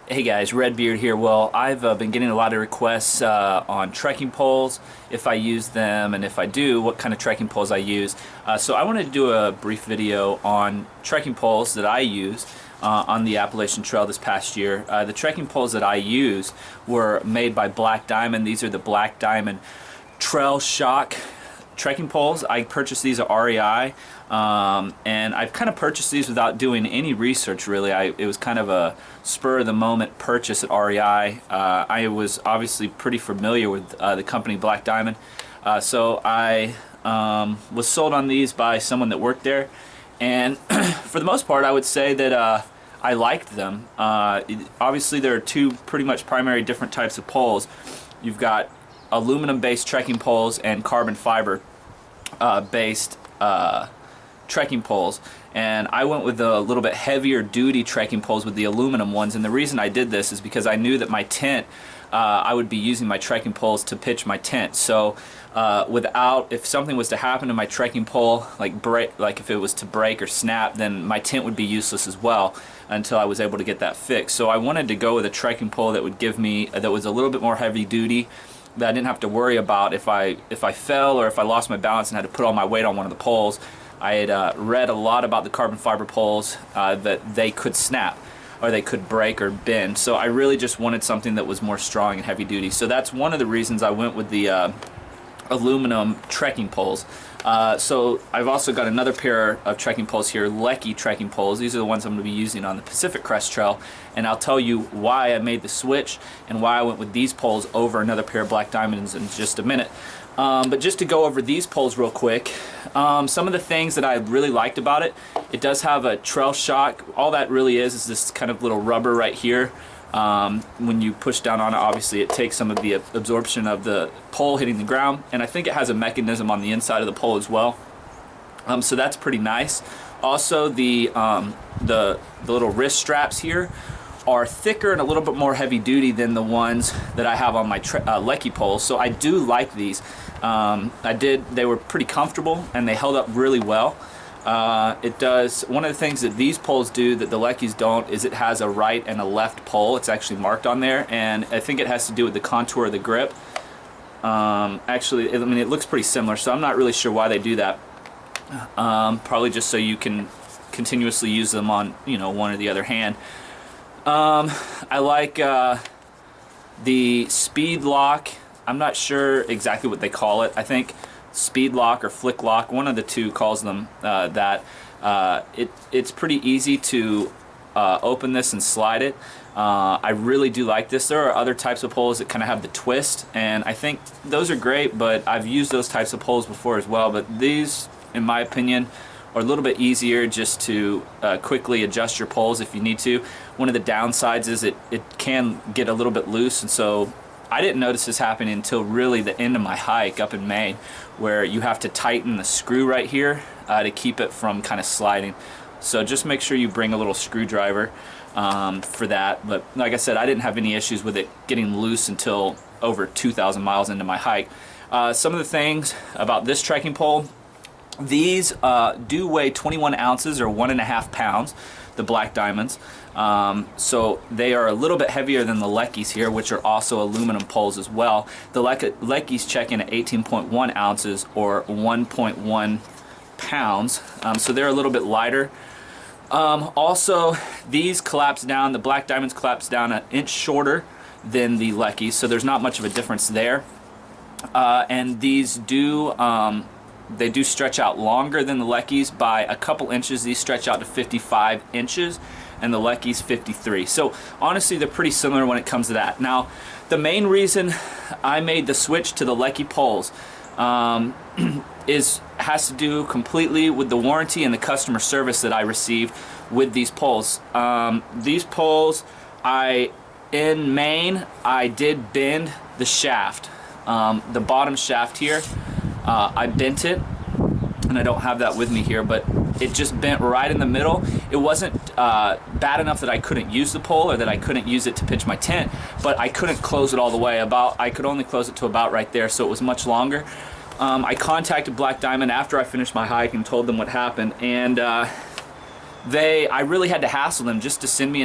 Hey guys, Redbeard here. Well, I've been getting a lot of requests on trekking poles, if I use them, and if I do, what kind of trekking poles I use. So I wanted to do a brief video on trekking poles that I use on the Appalachian Trail this past year. The trekking poles that I use were made by Black Diamond. These are the Black Diamond Trail Shock trekking poles. I purchased these at REI, and I've kind of purchased these without doing any research really. It was kind of a spur of the moment purchase at REI. I was obviously pretty familiar with the company Black Diamond, so I was sold on these by someone that worked there, and for the most part I would say that I liked them. Obviously there are two pretty much primary different types of poles. You've got aluminum based trekking poles and carbon fiber based trekking poles, and I went with a little bit heavier duty trekking poles with the aluminum ones. And the reason I did this is because I knew that my tent, I would be using my trekking poles to pitch my tent. So if something was to happen to my trekking pole, like if it was to break or snap, then my tent would be useless as well until I was able to get that fixed. So I wanted to go with a trekking pole that would give me, that was a little bit more heavy duty, that I didn't have to worry about if I fell or if I lost my balance and had to put all my weight on one of the poles. I had read a lot about the carbon fiber poles, that they could snap or they could break or bend. So I really just wanted something that was more strong and heavy duty. So that's one of the reasons I went with the aluminum trekking poles. So I've also got another pair of trekking poles here, Leki trekking poles. These are the ones I'm going to be using on the Pacific Crest Trail, and I'll tell you why I made the switch and why I went with these poles over another pair of Black Diamonds in just a minute. But just to go over these poles real quick, some of the things that I really liked about it, it does have a trail shock. All that really is this kind of little rubber right here. When you push down on it, obviously it takes some of the absorption of the pole hitting the ground, and I think it has a mechanism on the inside of the pole as well. So that's pretty nice. Also, the little wrist straps here are thicker and a little bit more heavy duty than the ones that I have on my Leki poles. So I do like these. They were pretty comfortable and they held up really well. One of the things that these poles do that the Lekis don't is it has a right and a left pole. It's actually marked on there, and I think it has to do with the contour of the grip. Actually, I mean, it looks pretty similar, so I'm not really sure why they do that. Probably just so you can continuously use them on, one or the other hand. I like the speed lock. I'm not sure exactly what they call it. I think speed lock or flick lock, one of the two calls them that. It's pretty easy to open this and slide it. I really do like this. There are other types of poles that kind of have the twist, and I think those are great, but I've used those types of poles before as well. But these, in my opinion, are a little bit easier just to quickly adjust your poles if you need to. One of the downsides is it can get a little bit loose, and so I didn't notice this happening until really the end of my hike up in Maine, where you have to tighten the screw right here to keep it from kind of sliding. So just make sure you bring a little screwdriver for that. But like I said, I didn't have any issues with it getting loose until over 2,000 miles into my hike. Some of the things about this trekking pole, these do weigh 21 ounces or 1.5 pounds, the Black Diamonds. So they are a little bit heavier than the Lekis here, which are also aluminum poles as well. The Lekis check in at 18.1 ounces or 1.1 pounds. So they're a little bit lighter. Also, these collapse down, the Black Diamonds collapse down an inch shorter than the Lekis, so there's not much of a difference there. And these do they do stretch out longer than the Lekis by a couple inches. These stretch out to 55 inches and the Lekis 53. So honestly, they're pretty similar when it comes to that. Now, the main reason I made the switch to the Leki poles has to do completely with the warranty and the customer service that I received with these poles. These poles, in Maine, I did bend the shaft, the bottom shaft here. I bent it, and I don't have that with me here, but it just bent right in the middle. It wasn't bad enough that I couldn't use the pole or that I couldn't use it to pitch my tent, but I couldn't close it all the way. I could only close it to about right there, so it was much longer. I contacted Black Diamond after I finished my hike and told them what happened, and I really had to hassle them just to send me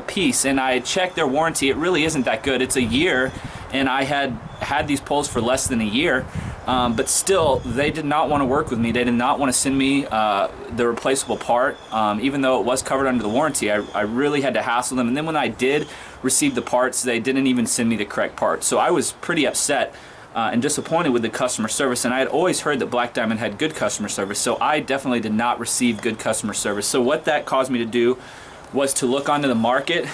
piece, and I checked their warranty. It really isn't that good. It's a year, and I had these poles for less than a year, but still they did not want to work with me. They did not want to send me the replaceable part, even though it was covered under the warranty. I really had to hassle them, and then when I did receive the parts, they didn't even send me the correct part. So I was pretty upset and disappointed with the customer service, and I had always heard that Black Diamond had good customer service, so I definitely did not receive good customer service. So what that caused me to do was to look onto the market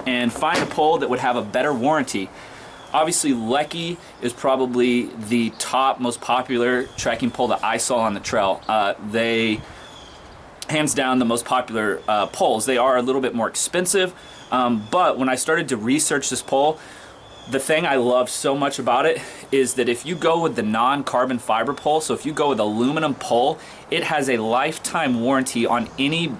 and find a pole that would have a better warranty. Obviously, Leki is probably the top most popular trekking pole that I saw on the trail. They, hands down, the most popular poles. They are a little bit more expensive, but when I started to research this pole, the thing I love so much about it is that if you go with the non-carbon fiber pole, so if you go with aluminum pole, it has a lifetime warranty on anything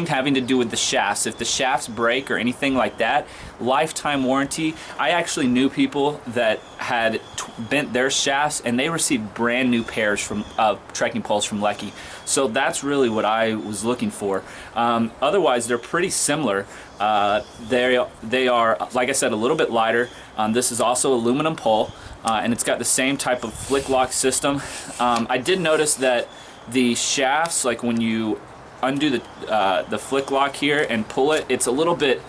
having to do with the shafts. If the shafts break or anything like that, lifetime warranty. I actually knew people that had bent their shafts and they received brand new pairs of trekking poles from Leki. So that's really what I was looking for. Otherwise, they're pretty similar. They are, like I said, a little bit lighter. This is also aluminum pole, and it's got the same type of flick lock system. I did notice that the shafts, like when you undo the flick lock here and pull it, it's a little bit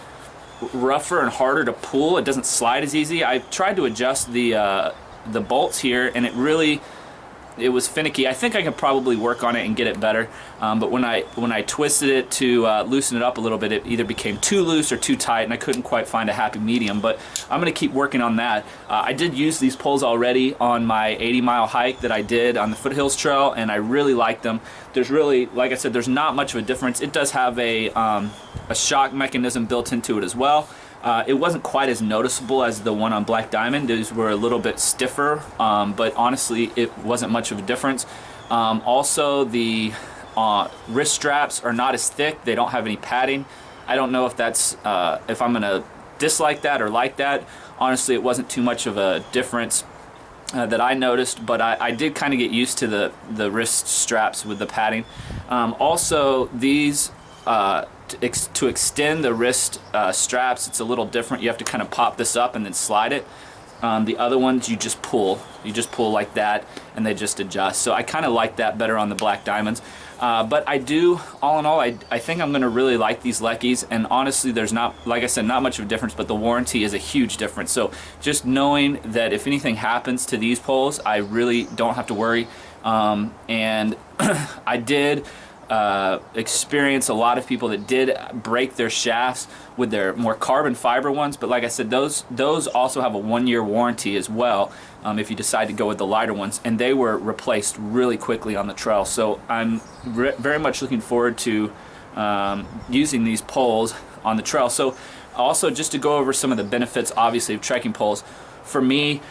rougher and harder to pull. It doesn't slide as easy. I tried to adjust the bolts here, and it was finicky. I think I could probably work on it and get it better, but when I twisted it to loosen it up a little bit, it either became too loose or too tight, and I couldn't quite find a happy medium. But I'm going to keep working on that. I did use these poles already on my 80-mile hike that I did on the Foothills Trail, and I really liked them. There's really, like I said, there's not much of a difference. It does have a shock mechanism built into it as well. It wasn't quite as noticeable as the one on Black Diamond. These were a little bit stiffer, but honestly, it wasn't much of a difference. Also, the wrist straps are not as thick. They don't have any padding. I don't know if that's if I'm gonna dislike that or like that. Honestly, it wasn't too much of a difference that I noticed, but I did kind of get used to the wrist straps with the padding. Also, these to extend the wrist straps, it's a little different. You have to kind of pop this up and then slide it. The other ones you just pull like that, and they just adjust. So I kind of like that better on the Black Diamonds. But I do, all in all, I think I'm going to really like these Lekis, and honestly there's not, like I said, not much of a difference, but the warranty is a huge difference. So just knowing that if anything happens to these poles, I really don't have to worry. And I did experience a lot of people that did break their shafts with their more carbon fiber ones, but like I said, those also have a 1-year warranty as well, if you decide to go with the lighter ones, and they were replaced really quickly on the trail. So I'm very much looking forward to using these poles on the trail. So also, just to go over some of the benefits, obviously, of trekking poles. For me,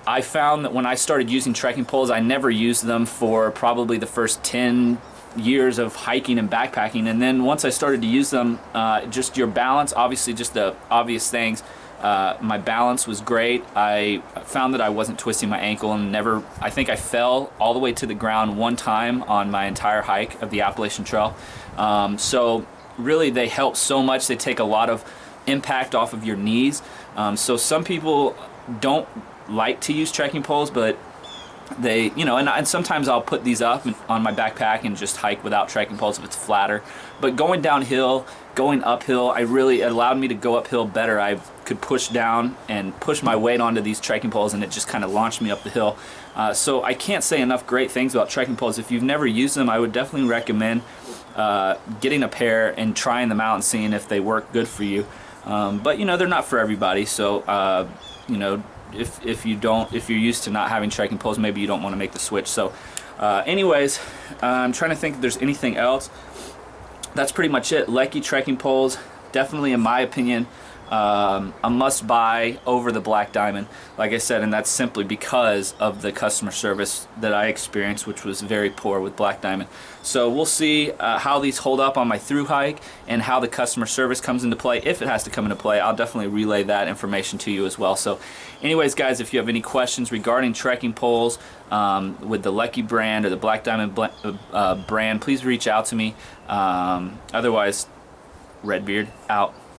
I found that when I started using trekking poles, I never used them for probably the first 10 years of hiking and backpacking, and then once I started to use them, just your balance, obviously just the obvious things, my balance was great. I found that I wasn't twisting my ankle, and I think I fell all the way to the ground one time on my entire hike of the Appalachian Trail. So really they help so much. They take a lot of impact off of your knees. So some people don't like to use trekking poles, but they, and sometimes I'll put these up on my backpack and just hike without trekking poles if it's flatter. But going downhill, going uphill, it allowed me to go uphill better. I could push down and push my weight onto these trekking poles, and it just kind of launched me up the hill. So I can't say enough great things about trekking poles. If you've never used them, I would definitely recommend getting a pair and trying them out and seeing if they work good for you. But they're not for everybody. So if you're used to not having trekking poles, maybe you don't want to make the switch. So anyways, I'm trying to think if there's anything else. That's pretty much it. Leki trekking poles, definitely in my opinion, a must buy over the Black Diamond, like I said, and that's simply because of the customer service that I experienced, which was very poor with Black Diamond. So we'll see how these hold up on my through hike and how the customer service comes into play. If it has to come into play, I'll definitely relay that information to you as well. So anyways, guys, if you have any questions regarding trekking poles with the Leki brand or the Black Diamond brand, please reach out to me. Otherwise, Redbeard out.